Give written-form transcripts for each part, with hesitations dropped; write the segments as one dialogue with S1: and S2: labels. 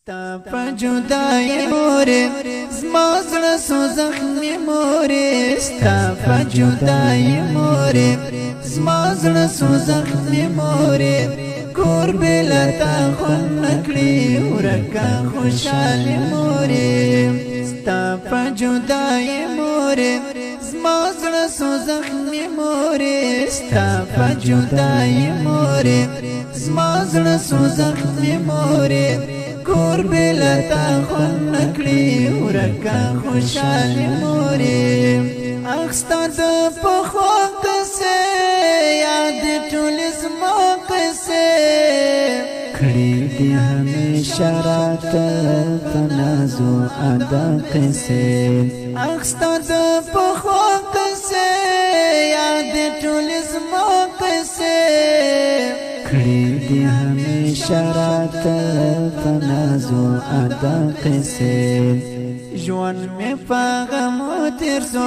S1: ستا په جدای مورې زما زړه سو زخمي مورې ستا په جدای مورې زما زړه سو زخمي مورې کور بلا تا خون نکړي ورکا خوشاله مورې ستا په جدای مورې زما زړه سو زخمي مورې ستا په جدای مورې زما زړه سو زخمي مورې کور بلا تا خون نکړي ورکا خوشاله مورې اخستا د پخوا قصه یاد ټول زما قصه کړي دي همیشه راته تنازو ادا قصه اخستا د پخوا قصه یاد ټول زما قصه کړي دي همیشه راته تنازو ادا قصه ژوند مې په غمو تیر سو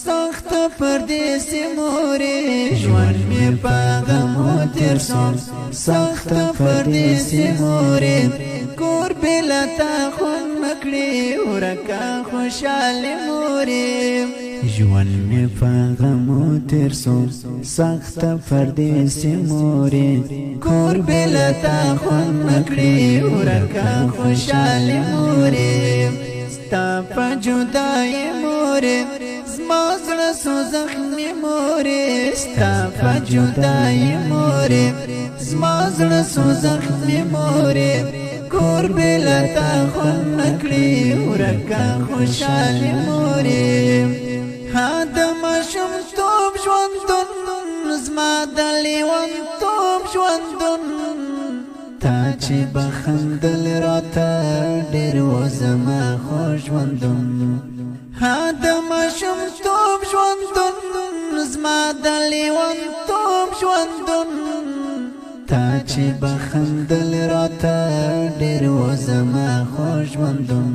S1: سخت پردیسي مورې ژوند مې په غمو تیر سو سخت پردیسي مورې کور بلا تا خون نکړي ورکا خوشاله مورې ژوند مې په غمو تیر سو سخت پردیسي مورې کور بلا تا خون نکړي ورکا خوشاله مورې ستا په جدای مورې زما زړه سو زخمي مورې ستا په جدای مورې زما زړه سو زخمي مورې کور بلا تا خون نکړي ورکا خوشاله مورې ها د ماشومتوب ژوندون زما د لیونتوب ژوندون تا چې بخندل راته ډېر و زما خوږ ژوندون ها د ماشومتوب ژوندون زما د لیونتوب ژوندون تا چې بخندل راته ډېر و زما خوږ ژوندون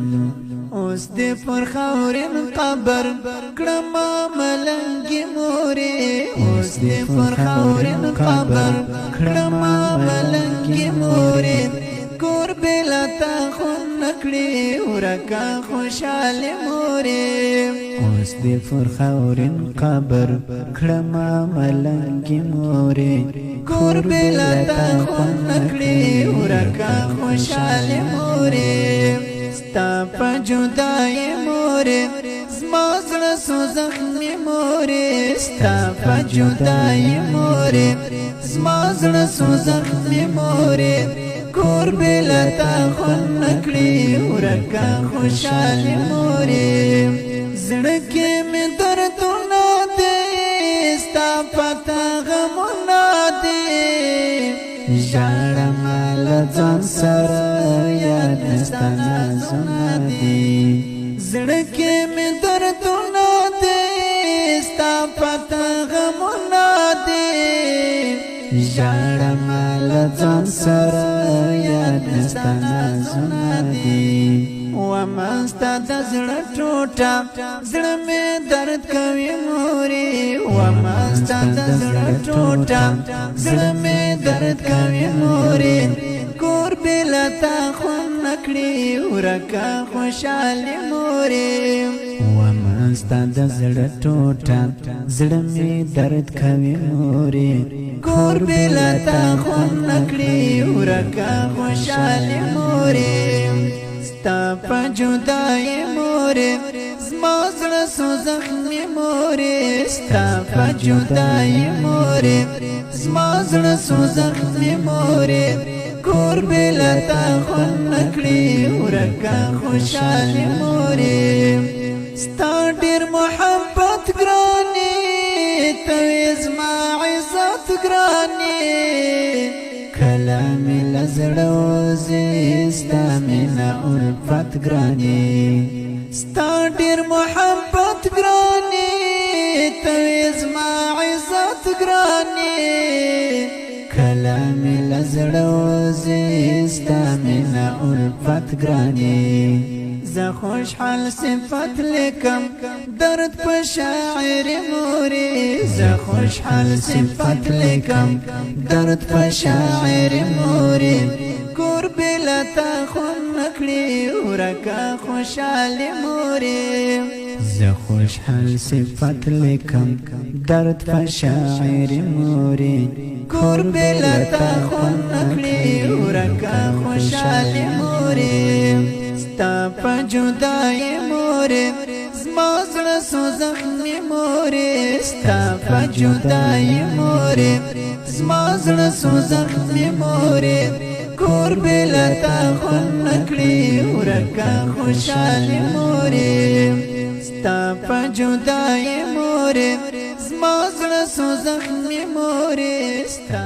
S1: اوس دې پر خاورین قبر کړم ملنګي مورې اوس دې پر خاورین قبر کړم ملنګي مورې کور بلا تا خون نکړي ورکا خوشاله مورې اوس دې پر خاورین قبر کړم ملنګي مورې کور بلا تا خون نکړي ورکا خوشاله مورې ستا په جدای مورې زما زړه سو زخمي مورې ستا په جدای مورې زما زړه سو زخمي مورې کور بلا تا خون نکړي ورکا خوشاله مورې زړه کې مې دردونه دي ستا پتا غمونه دي ژړم له ځان سره یاد ستا نازونه دي زړه کې مې دردونه دي ستا پتا غمونه دي ژړم له ځان سره یاد ستا نازونه دي وما ستا د زړه ټوټه زړه مې درد کوي مورې وما ستا د زړه ټوټه زړه مې درد کوي مورې کور بلا تا خون نکړي ورکا خوشاله مورې وما ستا د زړه ټوټه زړه مې درد کوي مورې کور بلا تا خون نکړي ورکا خوشاله مورې ستا په جدای مورې زما زړه سو زخمي مورې ستا په جدای مورې زما زړه سو زخمي مورې کور بلا تا خون نکړي ورکا خوشاله مورې ستا ډېر محبت ګرانې ته زما عزت ګرانې کلامي لزړه وځي ستا مینه الفت ګرانې ستا ډېر محبت ګرانې ته زما عزت ګرانې کلامي لزړه وځي ستا مینه الفت ګرانې زه خوشحال صفت لیکم درد په شاعر مورې زه خوشحال صفت لیکم درد په شاعر مورې کور بلتا خون نکړي ورکا خوشحالي مورې زه خوشحال صفت لیکم درد په شاعري مورې کور بلتا خون نکړي ورکا خوشحالي مورې ستا په جدای مورې زما زړه سو زخمي مورې ستا په جدای مورې زما زړه سو زخمي مورې کور بلتا خون نکړي ورکا خوشحالي مورې ستا په جدای مورې زما زړه سو زخمي مورې ستا